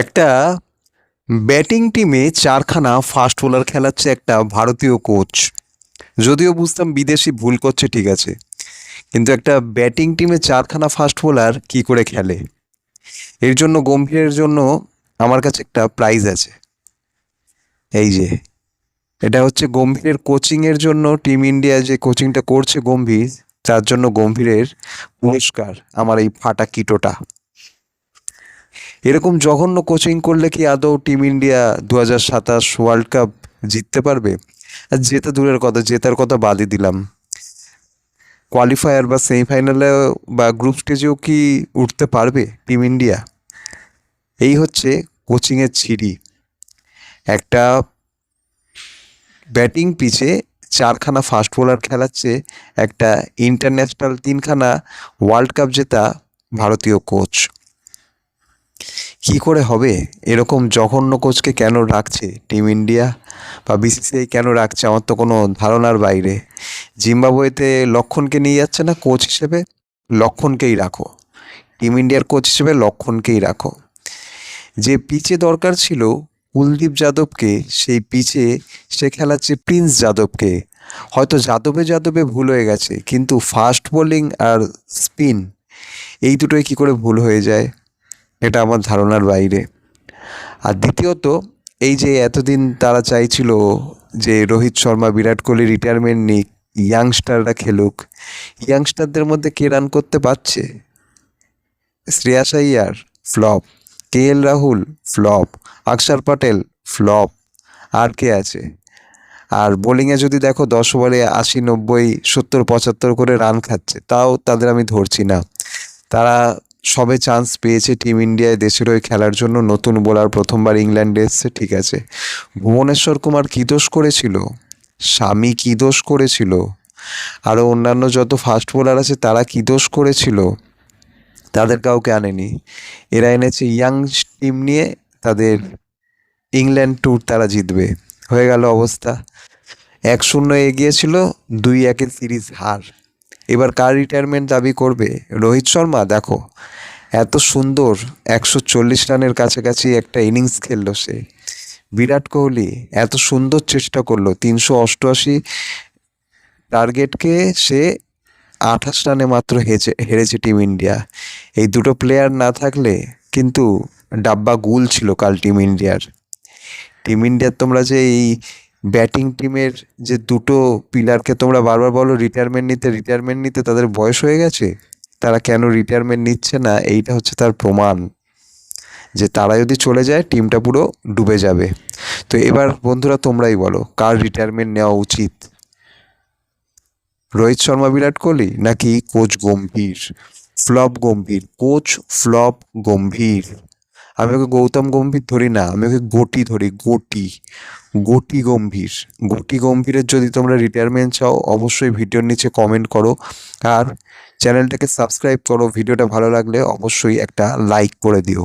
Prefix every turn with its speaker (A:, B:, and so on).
A: একটা ব্যাটিং টিমে চারখানা ফাস্ট বোলার খেলাচ্ছে একটা ভারতীয় কোচ। যদিও বুঝতাম বিদেশি ভুল করছে, ঠিক আছে, কিন্তু একটা ব্যাটিং টিমে চারখানা ফাস্ট বোলার কি করে খেলে? এর জন্য গম্ভীরের জন্য আমার কাছে একটা প্রাইজ আছে। এই যে, এটা হচ্ছে গম্ভীরের কোচিংয়ের জন্য, টিম ইন্ডিয়া যে কোচিংটা করছে গম্ভীর, তার জন্য গম্ভীরের পুরস্কার আমার এই ফাটা কিটোটা। এরকম জঘন্য কোচিং করলে কি আদৌ টিম ইন্ডিয়া 2027 ওয়ার্ল্ড কাপ জিততে পারবে? আর জেতা দূরের কথা, জেতার কথা বাদই দিলাম, কোয়ালিফায়ার বা সেমিফাইনালে বা গ্রুপ স্টেজেও কি উঠতে পারবে টিম ইন্ডিয়া? এই হচ্ছে কোচিংয়ের ছিরি। একটা ব্যাটিং পিচে চারখানা ফাস্ট বোলার খেলাচ্ছে একটা ইন্টারন্যাশনাল তিনখানা ওয়ার্ল্ড কাপ জেতা ভারতীয় কোচ। কি করে হবে? এরকম জঘন্য কোচকে কেন রাখছে টিম ইন্ডিয়া বা বিসিসিআই কেন রাখছে? আমার তো কোনো ধারণার বাইরে। জিম্বাবুয়েতে লক্ষণকে নিয়ে যাচ্ছে না কোচ হিসেবে? লক্ষণকেই রাখো, টিম ইন্ডিয়ার কোচ হিসেবে লক্ষণকেই রাখো। যে পিচে দরকার ছিল কুলদীপ যাদবকে, সেই পিচে সে খেলাচ্ছে প্রিন্স যাদবকে। হয়তো যাদবে ভুল হয়ে গেছে, কিন্তু ফাস্ট বোলিং আর স্পিন, এই দুটোই কী করে ভুল হয়ে যায়? এটা আমার ধারণার বাইরে। আর দ্বিতীয়ত, এই যে এতদিন তারা চাইছিল যে রোহিত শর্মা, বিরাট কোহলি রিটায়ারমেন্ট নিক, ইয়াংস্টাররা খেলুক, ইয়াংস্টারদের মধ্যে কে রান করতে পারছে? শ্রেয়াস আইয়ার ফ্লপ, রাহুল ফ্লপ, অক্ষর পটেল ফ্লপ, আর কে আছে? আর বোলিংয়ে যদি দেখো 10 ওভারে 80, 90, 70, 75 করে রান খাচ্ছে, তাও তাদের আমি ধরছি না। তারা সবে চান্স পেয়েছে টিম ইন্ডিয়ায় দেশের হয়ে খেলার জন্য। নতুন বোলার, প্রথমবার ইংল্যান্ডে এসছে, ঠিক আছে। ভুবনেশ্বর কুমার কী দোষ করেছিল? শামি কী দোষ করেছিল? আরও অন্যান্য যত ফাস্ট বোলার আছে তারা কী দোষ করেছিল? তাদের কাউকে আনেনি। এরা এনেছে ইয়াং টিম নিয়ে, তাদের ইংল্যান্ড ট্যুর তারা জিতবে। হয়ে গেল অবস্থা। 1-0 এগিয়েছিল, 2-1 সিরিজ হার। এবার কার রিটায়ারমেন্ট দাবি করবে? রোহিত শর্মা দেখো, এত সুন্দর 140 রানের কাছাকাছি একটা ইনিংস খেললো সে। বিরাট কোহলি এত সুন্দর চেষ্টা করলো, 388 টার্গেটকে সে 28 রানে মাত্র হেরেছে টিম ইন্ডিয়া। এই দুটো প্লেয়ার না থাকলে কিন্তু ডাব্বা গুল ছিল কাল টিম ইন্ডিয়ার। তোমরা যে এই ব্যাটিং টিমের যে দুটো পিলারকে তোমরা বারবার বলো রিটায়ারমেন্ট নিতে, তাদের বয়স হয়ে গেছে, তারা কেন রিটায়ারমেন্ট নিচ্ছে না? এইটা হচ্ছে তার প্রমাণ যে তারা যদি চলে যায় টিমটা পুরো ডুবে যাবে। তো এবার বন্ধুরা তোমরাই বলো, কার রিটায়ারমেন্ট নেওয়া উচিত? রোহিত শর্মা, বিরাট কোহলি, নাকি কোচ গম্ভীর? ফ্লপ গম্ভীর, কোচ ফ্লপ গম্ভীর। আমি ওকে গৌতম গম্ভীর ধরি না, আমি ওকে গোটি ধরি, গোটি গম্ভীর। গোটি গম্ভীরের যদি তোমরা রিটায়ারমেন্ট চাও, অবশ্যই ভিডিওর নিচে কমেন্ট করো আর চ্যানেলটাকে সাবস্ক্রাইব করো। ভিডিওটা ভালো লাগলে অবশ্যই একটা লাইক করে দিও।